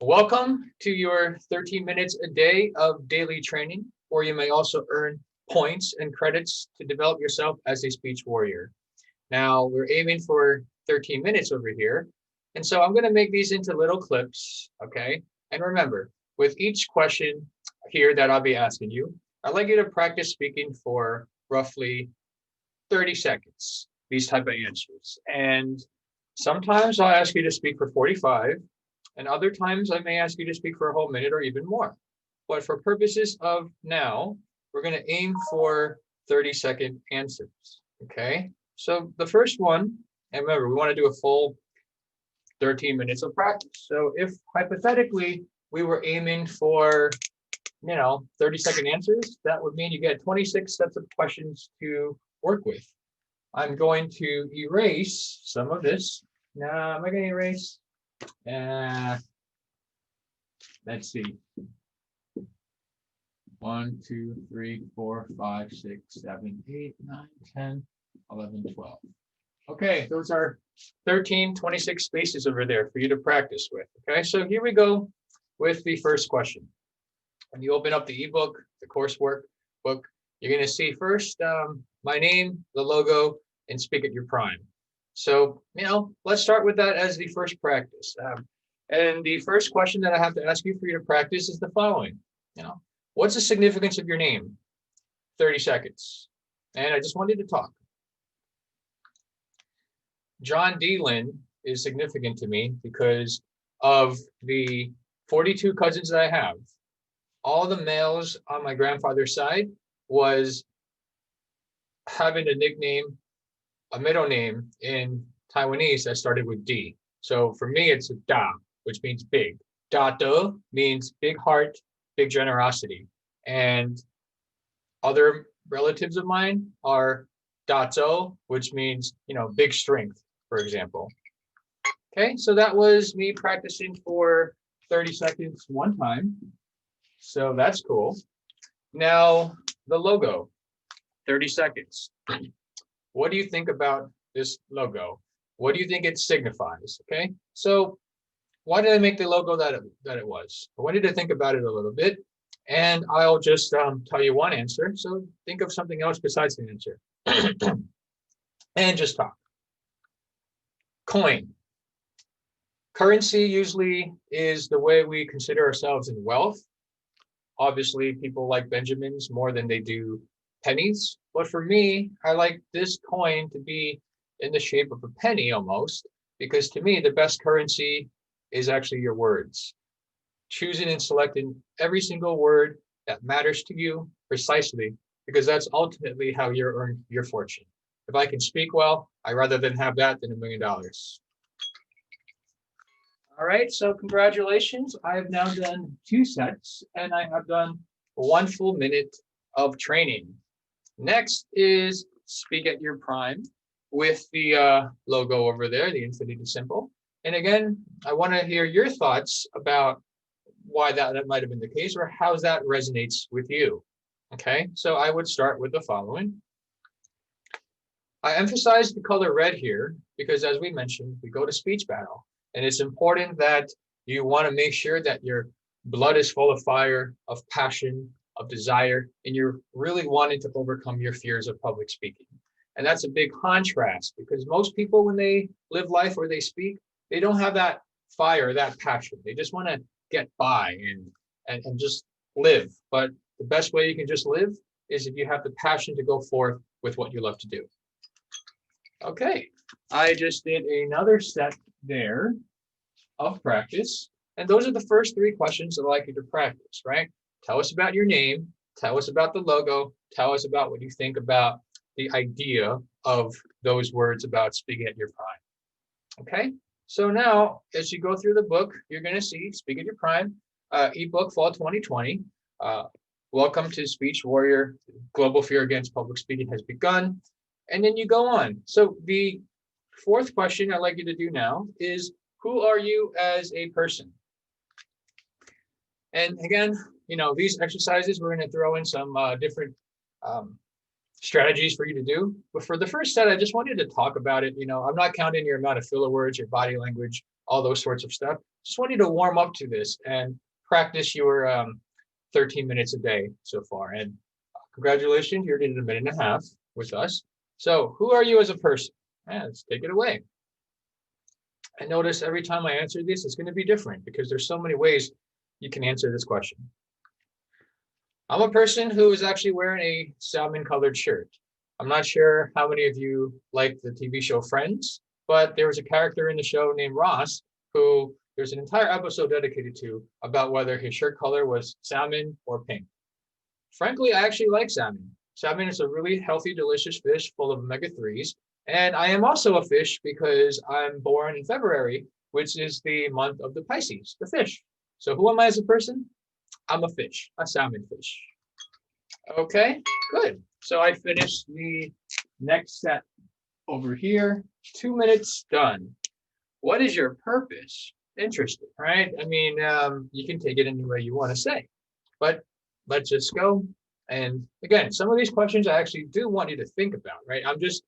Welcome to your 13 minutes a day of daily training, where you may also earn points and credits to develop yourself as a speech warrior. Now, we're aiming for 13 minutes over here. And so I'm going to make these into little clips, okay? And remember, with each question here that I'll be asking you, I'd like you to practice speaking for roughly 30 seconds, these type of answers. And sometimes I'll ask you to speak for 45. And other times I may ask you to speak for a whole minute or even more. But for purposes of now, we're going to aim for 30-second answers, okay? So the first one, and remember, we want to do a full 13 minutes of practice. So if hypothetically we were aiming for, 30-second answers, that would mean you get 26 sets of questions to work with. I'm going to erase some of this. Now, am I going to erase? Let's see. 1, 2, 3, 4, 5, 6, 7, 8, 9, 10, 11, 12. Okay, those are 13, 26 spaces over there for you to practice with. Okay, so here we go with the first question. When you open up the ebook, the coursework book, you're going to see first my name, the logo, and speak at your prime. So, let's start with that as the first practice. And the first question that I have to ask you for you to practice is the following. What's the significance of your name? 30 seconds. And I just wanted to talk. John D. Lynn is significant to me because of the 42 cousins that I have. All the males on my grandfather's side was having a nickname, a middle name in Taiwanese that started with D. So for me, it's Da, which means big. Da De means big heart, big generosity. And other relatives of mine are Da Zhou, which means, big strength, for example. Okay, so that was me practicing for 30 seconds one time. So that's cool. Now, the logo, 30 seconds. What do you think about this logo? What do you think it signifies? Okay, so why did I make the logo that it was? I wanted to think about it a little bit, and I'll just tell you one answer. So think of something else besides the answer, and just talk. Coin. Currency usually is the way we consider ourselves in wealth. Obviously, people like Benjamins more than they do pennies. But for me, I like this coin to be in the shape of a penny almost, because to me, the best currency is actually your words. Choosing and selecting every single word that matters to you precisely, because that's ultimately how you earn your fortune. If I can speak well, I'd rather than have that than $1 million. All right, so congratulations. I have now done 2 sets, and I have done 1 full minute of training. Next is speak at your prime with the logo over there, the infinity symbol. And again, I want to hear your thoughts about why that might have been the case or how that resonates with you. Okay, so I would start with the following. I emphasize the color red here because, as we mentioned, we go to speech battle. And it's important that you want to make sure that your blood is full of fire, of passion, of desire, and you're really wanting to overcome your fears of public speaking. And that's a big contrast because most people, when they live life or they speak, they don't have that fire, that passion. They just want to get by and just live. But the best way you can just live is if you have the passion to go forth with what you love to do. Okay, I just did another set there of practice. And those are the first 3 questions I'd like you to practice, right? Tell us about your name, tell us about the logo, tell us about what you think about the idea of those words about speaking at your prime. Okay, so now as you go through the book, you're going to see Speak at Your Prime, ebook fall 2020. Welcome to Speech Warrior. Global fear against public speaking has begun. And then you go on. So the 4th question I'd like you to do now is, who are you as a person? And again, these exercises, we're going to throw in some different strategies for you to do. But for the first set, I just wanted to talk about it. I'm not counting your amount of filler words, your body language, all those sorts of stuff. Just want you to warm up to this and practice your 13 minutes a day so far. And congratulations, you're in a minute and a half with us. So who are you as a person? Yeah, let's take it away. And notice every time I answer this, it's going to be different because there's so many ways you can answer this question. I'm a person who is actually wearing a salmon colored shirt. I'm not sure how many of you like the TV show Friends, but there was a character in the show named Ross who there's an entire episode dedicated to about whether his shirt color was salmon or pink. Frankly, I actually like salmon. Salmon is a really healthy, delicious fish full of omega-3s. And I am also a fish because I'm born in February, which is the month of the Pisces, the fish. So who am I as a person? I'm a fish, a salmon fish. Okay, good. So I finished the next set over here. 2 minutes done. What is your purpose? Interesting, right? I mean, you can take it any way you want to say, but let's just go. And again, some of these questions I actually do want you to think about, right? I'm just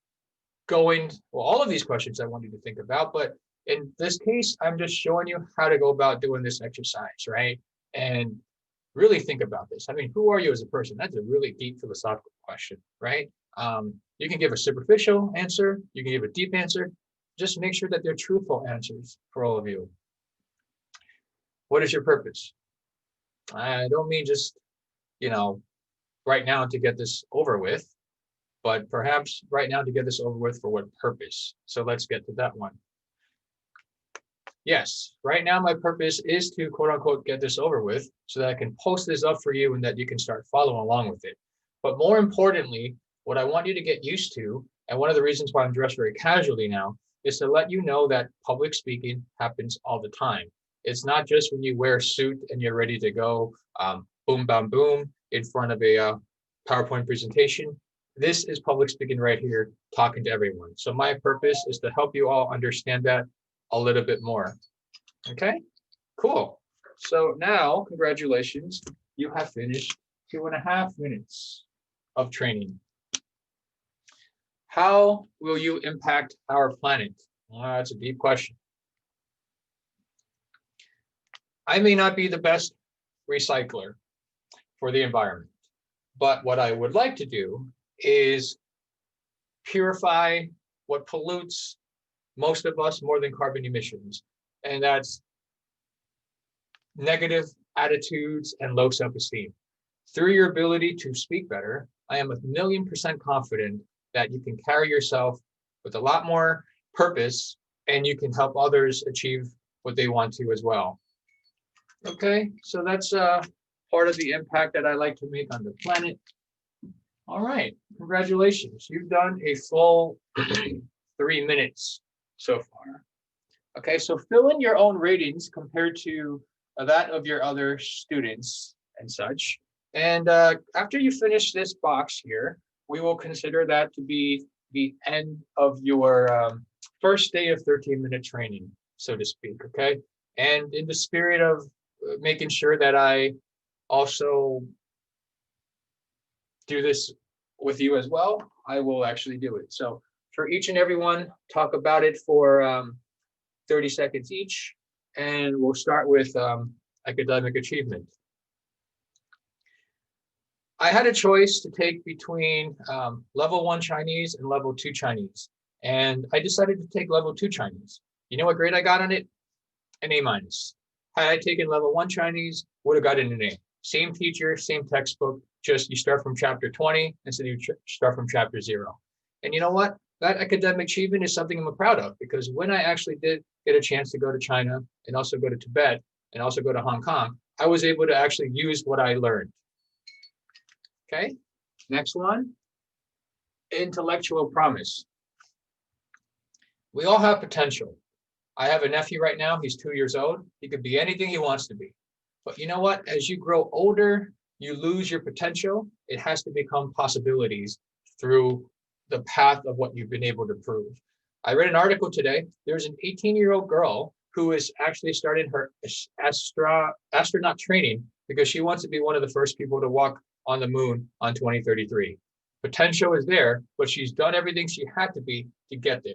going, well, all of these questions I want you to think about, but in this case, I'm just showing you how to go about doing this exercise, right? And really think about this. I mean, who are you as a person? That's a really deep philosophical question, right? You can give a superficial answer, you can give a deep answer. Just make sure that they're truthful answers for all of you. What is your purpose? I don't mean just, right now to get this over with, but perhaps right now to get this over with for what purpose? So let's get to that one. Yes, right now my purpose is to quote unquote get this over with so that I can post this up for you and that you can start following along with it. But more importantly, what I want you to get used to, and one of the reasons why I'm dressed very casually now, is to let you know that public speaking happens all the time. It's not just when you wear a suit and you're ready to go boom, bam, boom in front of a PowerPoint presentation. This is public speaking right here, talking to everyone. So my purpose is to help you all understand that a little bit more. Okay, cool. So now, congratulations, you have finished 2.5 minutes of training. How will you impact our planet? That's a deep question. I may not be the best recycler for the environment, but what I would like to do is purify what pollutes most of us more than carbon emissions, and that's negative attitudes and low self-esteem. Through your ability to speak better, I am 1,000,000% confident that you can carry yourself with a lot more purpose and you can help others achieve what they want to as well. Okay, so that's part of the impact that I like to make on the planet. All right, congratulations. You've done a full 3 minutes so far. Okay, so fill in your own ratings compared to that of your other students and such. And after you finish this box here, we will consider that to be the end of your first day of 13-minute training, so to speak, okay? And in the spirit of making sure that I also do this with you as well, I will actually do it. So for each and every one, talk about it for 30 seconds each, and we'll start with academic achievement. I had a choice to take between level 1 Chinese and level 2 Chinese, and I decided to take level 2 Chinese. You know what grade I got on it? An A minus. Had I taken level 1 Chinese, would have gotten an A. Same teacher, same textbook, just you start from chapter 20 instead of you start from chapter 0. And you know what? That academic achievement is something I'm proud of, because when I actually did get a chance to go to China and also go to Tibet and also go to Hong Kong, I was able to actually use what I learned. Okay, next one, intellectual promise. We all have potential. I have a nephew right now, he's 2 years old. He could be anything he wants to be. But you know what? As you grow older, you lose your potential. It has to become possibilities through the path of what you've been able to prove. I read an article today. There's an 18-year-old girl who is actually starting her astronaut training because she wants to be one of the first people to walk on the moon on 2033. Potential is there, but she's done everything she had to be to get there.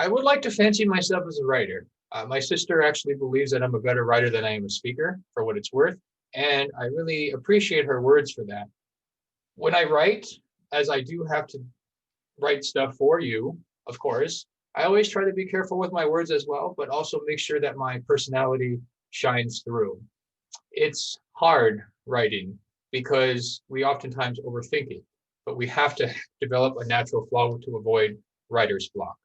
I would like to fancy myself as a writer. My sister actually believes that I'm a better writer than I am a speaker, for what it's worth, and I really appreciate her words for that. When I write, as I do have to write stuff for you, of course, I always try to be careful with my words as well, but also make sure that my personality shines through. It's hard writing because we oftentimes overthink it, but we have to develop a natural flow to avoid writer's block.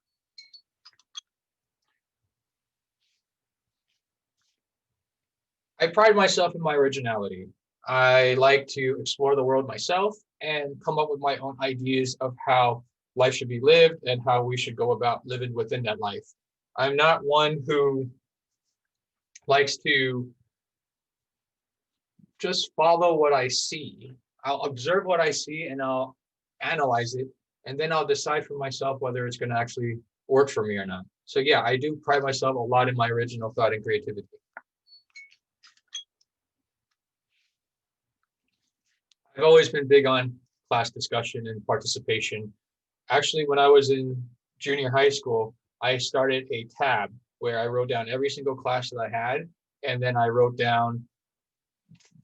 I pride myself in my originality. I like to explore the world myself and come up with my own ideas of how life should be lived and how we should go about living within that life. I'm not one who likes to just follow what I see. I'll observe what I see and I'll analyze it, and then I'll decide for myself whether it's going to actually work for me or not. So yeah, I do pride myself a lot in my original thought and creativity. I've always been big on class discussion and participation. Actually, when I was in junior high school, I started a tab where I wrote down every single class that I had, and then I wrote down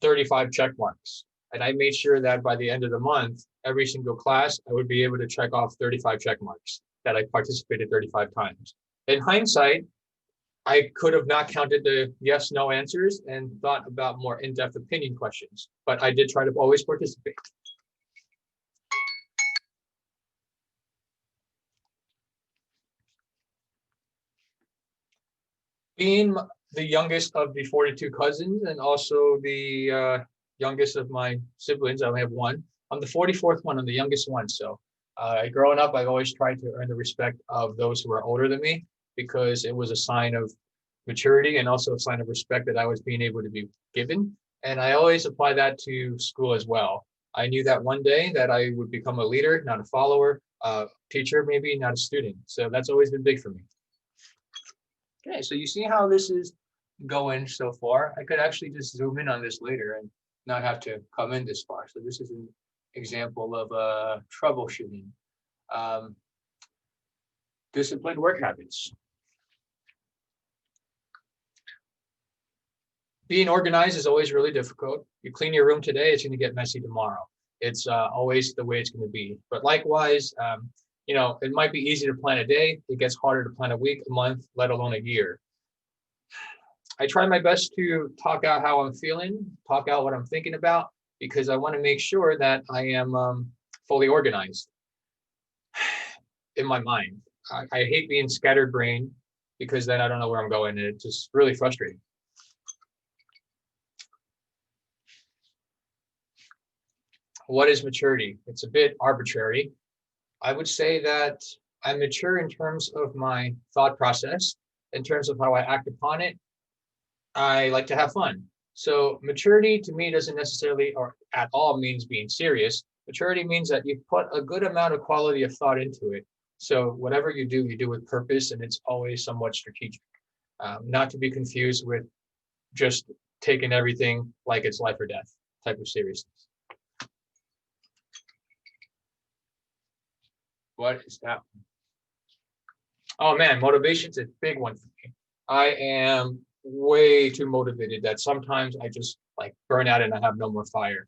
35 check marks. And I made sure that by the end of the month, every single class, I would be able to check off 35 check marks that I participated 35 times. In hindsight, I could have not counted the yes, no answers and thought about more in-depth opinion questions, but I did try to always participate. Being the youngest of the 42 cousins and also the youngest of my siblings, I only have one. I'm the 44th one. I'm the youngest one. So growing up, I've always tried to earn the respect of those who are older than me because it was a sign of maturity and also a sign of respect that I was being able to be given. And I always apply that to school as well. I knew that one day that I would become a leader, not a follower, teacher, maybe not a student. So that's always been big for me. Okay, so you see how this is going so far. I could actually just zoom in on this later and not have to come in this far. So this is an example of troubleshooting. Um, Disciplined work habits. Being organized is always really difficult. You clean your room today, it's going to get messy tomorrow. It's always the way it's going to be. But likewise, it might be easy to plan a day. It gets harder to plan a week, a month, let alone a year. I try my best to talk out how I'm feeling, talk out what I'm thinking about, because I want to make sure that I am fully organized in my mind. I hate being scattered brain because then I don't know where I'm going, and it's just really frustrating. What is maturity? It's a bit arbitrary. I would say that I'm mature in terms of my thought process, in terms of how I act upon it. I like to have fun. So maturity to me doesn't necessarily or at all means being serious. Maturity means that you put a good amount of quality of thought into it. So whatever you do with purpose, and it's always somewhat strategic. Not to be confused with just taking everything like it's life or death type of seriousness. What is that? Oh man, motivation's a big one for me. I am way too motivated that sometimes I just like burn out and I have no more fire.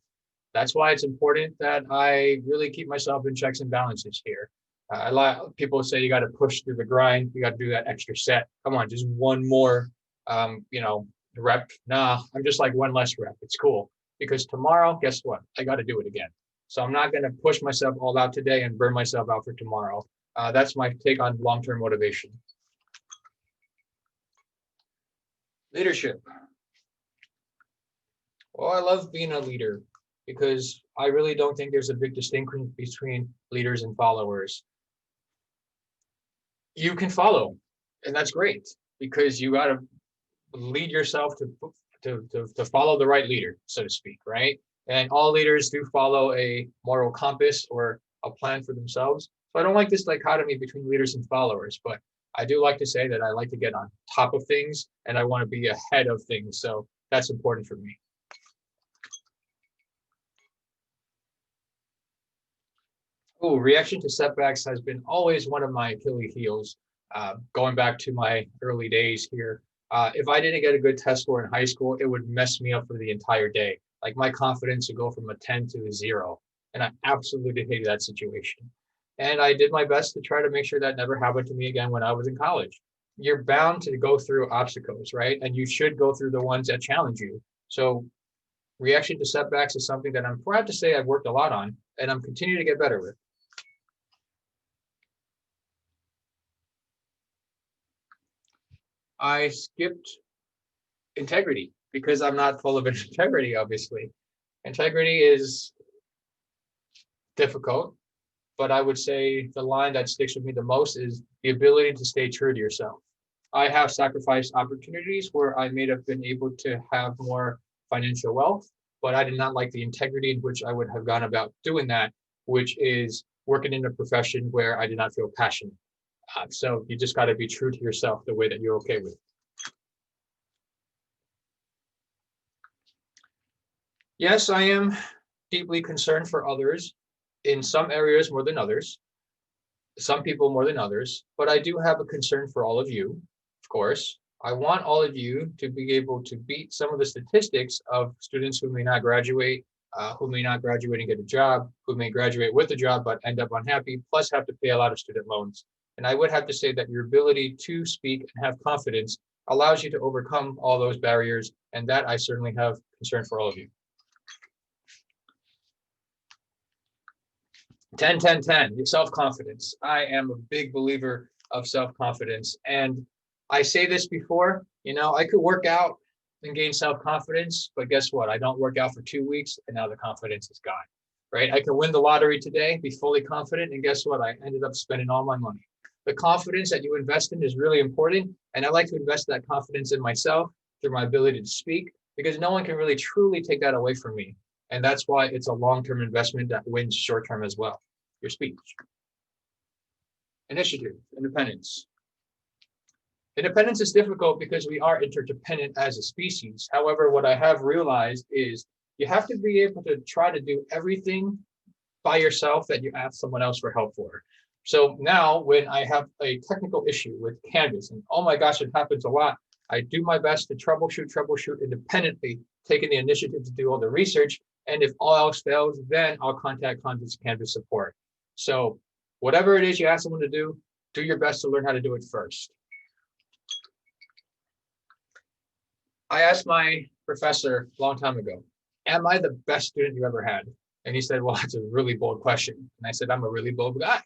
That's why it's important that I really keep myself in checks and balances here. A lot of people say you got to push through the grind, you got to do that extra set. Come on, just one more, rep. Nah, I'm just like one less rep. It's cool because tomorrow, guess what? I got to do it again. So I'm not going to push myself all out today and burn myself out for tomorrow. That's my take on long-term motivation. Leadership. Well, I love being a leader because I really don't think there's a big distinction between leaders and followers. You can follow, and that's great because you got to lead yourself to follow the right leader, so to speak, right? And all leaders do follow a moral compass or a plan for themselves. So I don't like this dichotomy between leaders and followers, but I do like to say that I like to get on top of things and I want to be ahead of things. So that's important for me. Oh, reaction to setbacks has been always one of my Achilles heels. Going back to my early days here, if I didn't get a good test score in high school, it would mess me up for the entire day. Like my confidence would go from a 10 to a 0. And I absolutely hated that situation. And I did my best to try to make sure that never happened to me again when I was in college. You're bound to go through obstacles, right? And you should go through the ones that challenge you. So reaction to setbacks is something that I'm proud to say I've worked a lot on and I'm continuing to get better with. I skipped integrity because I'm not full of integrity, obviously. Integrity is difficult, but I would say the line that sticks with me the most is the ability to stay true to yourself. I have sacrificed opportunities where I may have been able to have more financial wealth, but I did not like the integrity in which I would have gone about doing that, which is working in a profession where I did not feel passionate. So you just got to be true to yourself the way that you're okay with. Yes, I am deeply concerned for others in some areas more than others, some people more than others, but I do have a concern for all of you, of course. I want all of you to be able to beat some of the statistics of students who may not graduate, who may not graduate and get a job, who may graduate with a job but end up unhappy, plus have to pay a lot of student loans. And I would have to say that your ability to speak and have confidence allows you to overcome all those barriers, and that I certainly have concern for all of you. 10, 10, 10, self-confidence. I am a big believer of self-confidence. And I say this before, I could work out and gain self-confidence, but guess what? I don't work out for 2 weeks and now the confidence is gone, right? I could win the lottery today, be fully confident, and guess what? I ended up spending all my money. The confidence that you invest in is really important. And I like to invest that confidence in myself through my ability to speak, because no one can really truly take that away from me. And that's why it's a long-term investment that wins short-term as well. Your speech. Initiative, independence. Independence is difficult because we are interdependent as a species. However, what I have realized is you have to be able to try to do everything by yourself that you ask someone else for help for. So now when I have a technical issue with Canvas, and oh my gosh, it happens a lot, I do my best to troubleshoot independently, taking the initiative to do all the research. And if all else fails, then I'll contact Canvas support. So whatever it is you ask someone to do your best to learn how to do it first. I asked my professor a long time ago, am I the best student you ever had? And he said, well, that's a really bold question. And I said, I'm a really bold guy.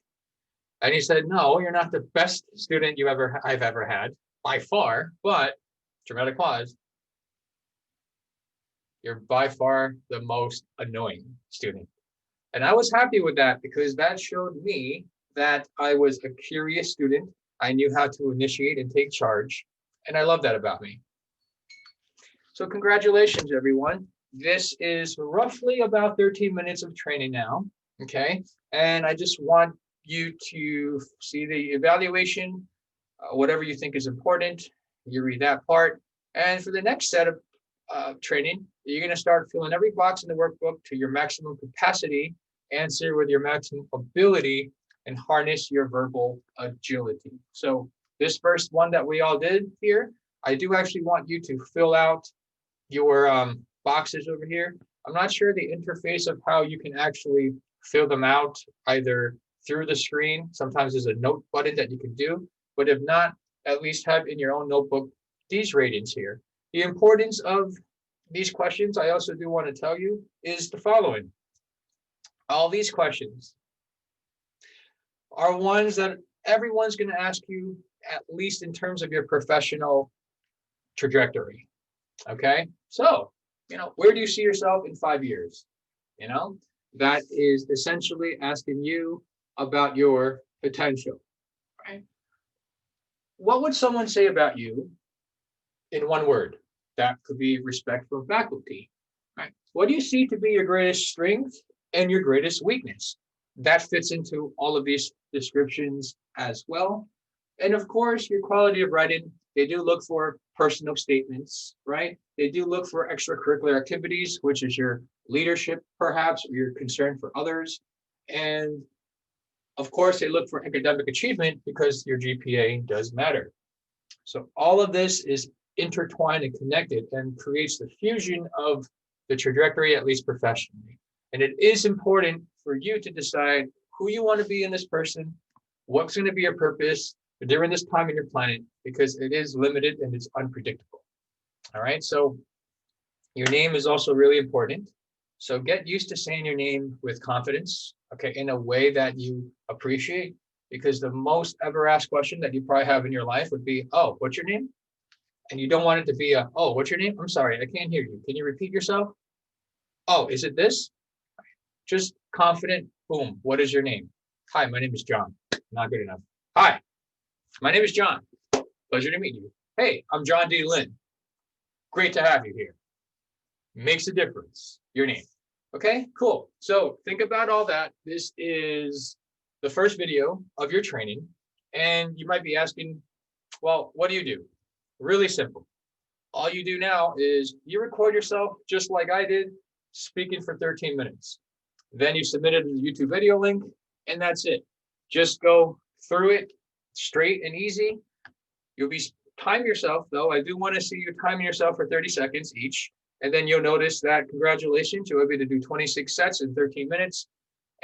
And he said, no, you're not the best student I've ever had by far, but dramatic pause. You're by far the most annoying student. And I was happy with that because that showed me that I was a curious student. I knew how to initiate and take charge. And I love that about me. So congratulations, everyone. This is roughly about 13 minutes of training now. Okay. And I just want you to see the evaluation, whatever you think is important. You read that part. And for the next set of training, you're going to start filling every box in the workbook to your maximum capacity, answer with your maximum ability, and harness your verbal agility. So this first one that we all did here, I do actually want you to fill out your boxes over here. I'm not sure the interface of how you can actually fill them out either through the screen. Sometimes there's a note button that you can do, but if not, at least have in your own notebook these ratings here. The importance of these questions, I also do want to tell you, is the following. All these questions are ones that everyone's going to ask you, at least in terms of your professional trajectory. Okay, so, where do you see yourself in 5 years? That is essentially asking you about your potential, right? What would someone say about you in one word? That could be respect for faculty, right? What do you see to be your greatest strength and your greatest weakness? That fits into all of these descriptions as well. And of course, your quality of writing, they do look for personal statements, right? They do look for extracurricular activities, which is your leadership, perhaps, or your concern for others. And Of course, they look for academic achievement because your GPA does matter. So all of this is intertwined and connected and creates the fusion of the trajectory, at least professionally. And it is important for you to decide who you want to be in this person, what's going to be your purpose during this time in your planet, because it is limited and it's unpredictable. All right. So your name is also really important. So get used to saying your name with confidence, okay, in a way that you appreciate, because the most ever asked question that you probably have in your life would be, oh, what's your name? And you don't want it to be a, oh, what's your name? I'm sorry, I can't hear you. Can you repeat yourself? Oh, is it this? Just confident, boom, what is your name? Hi, my name is John. Not good enough. Hi, my name is John. Pleasure to meet you. Hey, I'm John D. Lynn. Great to have you here. Makes a difference, your name. Okay, cool. So think about all that. This is the first video of your training. And you might be asking, well, what do you do? Really simple. All you do now is you record yourself just like I did, speaking for 13 minutes. Then you submit it to the YouTube video link, and that's it. Just go through it straight and easy. You'll be time yourself, though. I do want to see you timing yourself for 30 seconds each. And then you'll notice that, congratulations, you'll be able to do 26 sets in 13 minutes.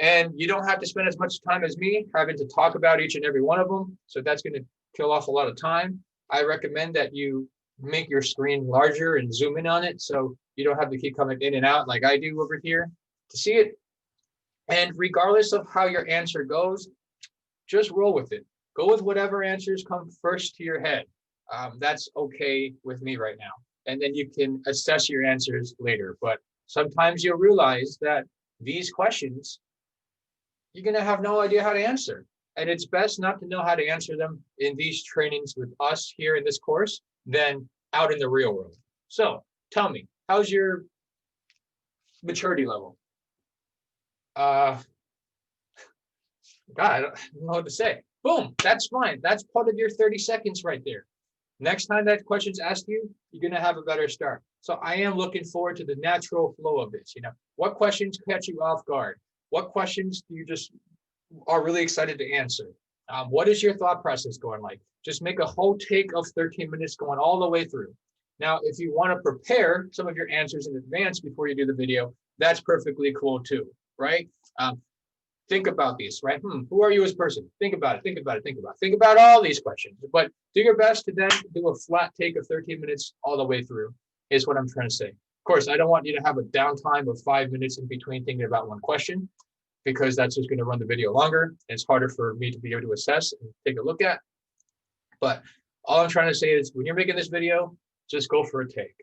And you don't have to spend as much time as me having to talk about each and every one of them. So that's going to kill off a lot of time. I recommend that you make your screen larger and zoom in on it so you don't have to keep coming in and out like I do over here to see it. And regardless of how your answer goes, just roll with it. Go with whatever answers come first to your head. That's okay with me right now. And then you can assess your answers later. But sometimes you'll realize that these questions, you're going to have no idea how to answer. And it's best not to know how to answer them in these trainings with us here in this course than out in the real world. So tell me, how's your maturity level? God, I don't know what to say. Boom, that's fine. That's part of your 30 seconds right there. Next time that question's asked you, you're going to have a better start. So I am looking forward to the natural flow of this. You know, what questions catch you off guard? What questions do you just are really excited to answer? What is your thought process going like? Just make a whole take of 13 minutes going all the way through. Now, if you want to prepare some of your answers in advance before you do the video, that's perfectly cool too, right? Think about these, right? Who are you as a person? Think about it, think about it, think about it. Think about all these questions, but do your best to then do a flat take of 13 minutes all the way through is what I'm trying to say. Of course, I don't want you to have a downtime of 5 minutes in between thinking about one question, because that's just going to run the video longer. It's harder for me to be able to assess and take a look at. But all I'm trying to say is when you're making this video, just go for a take.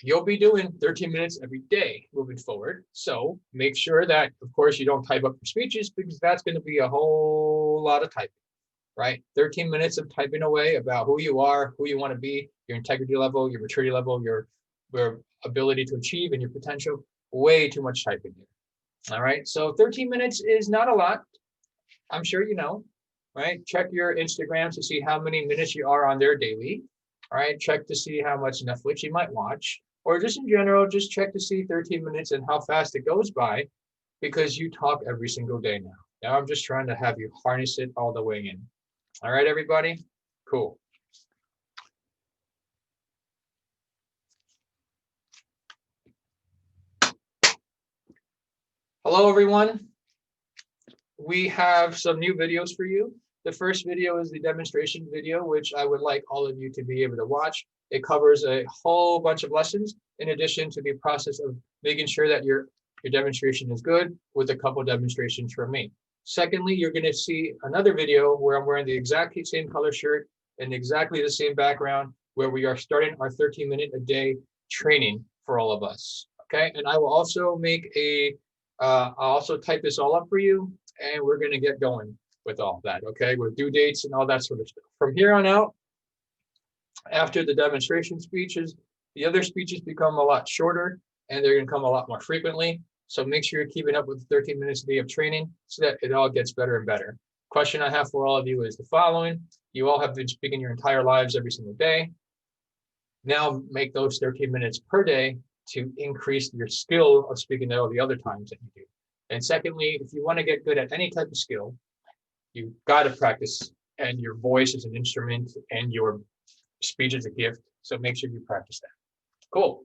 You'll be doing 13 minutes every day moving forward. So make sure that, of course, you don't type up your speeches, because that's going to be a whole lot of typing, right? 13 minutes of typing away about who you are, who you want to be, your integrity level, your maturity level, your ability to achieve, and your potential. Way too much typing here. All right. So 13 minutes is not a lot. I'm sure you know, right? Check your Instagram to see how many minutes you are on there daily. All right, check to see how much Netflix you might watch, or just in general, just check to see 13 minutes and how fast it goes by, because you talk every single day now. Now I'm just trying to have you harness it all the way in. All right, everybody? Cool. Hello, everyone. We have some new videos for you. The first video is the demonstration video, which I would like all of you to be able to watch. It covers a whole bunch of lessons, in addition to the process of making sure that your demonstration is good, with a couple demonstrations from me. Secondly, you're going to see another video where I'm wearing the exactly same color shirt and exactly the same background, where we are starting our 13-minute a day training for all of us. Okay, and I will also make I'll also type this all up for you, and we're going to get going with all that, okay, with due dates and all that sort of stuff. From here on out, after the demonstration speeches, the other speeches become a lot shorter, and they're going to come a lot more frequently. So make sure you're keeping up with 13 minutes a day of training so that it all gets better and better. Question I have for all of you is the following. You all have been speaking your entire lives every single day. Now make those 13 minutes per day to increase your skill of speaking all the other times that you do. And secondly, if you want to get good at any type of skill, You got to practice, and your voice is an instrument and your speech is a gift. So make sure you practice that. Cool.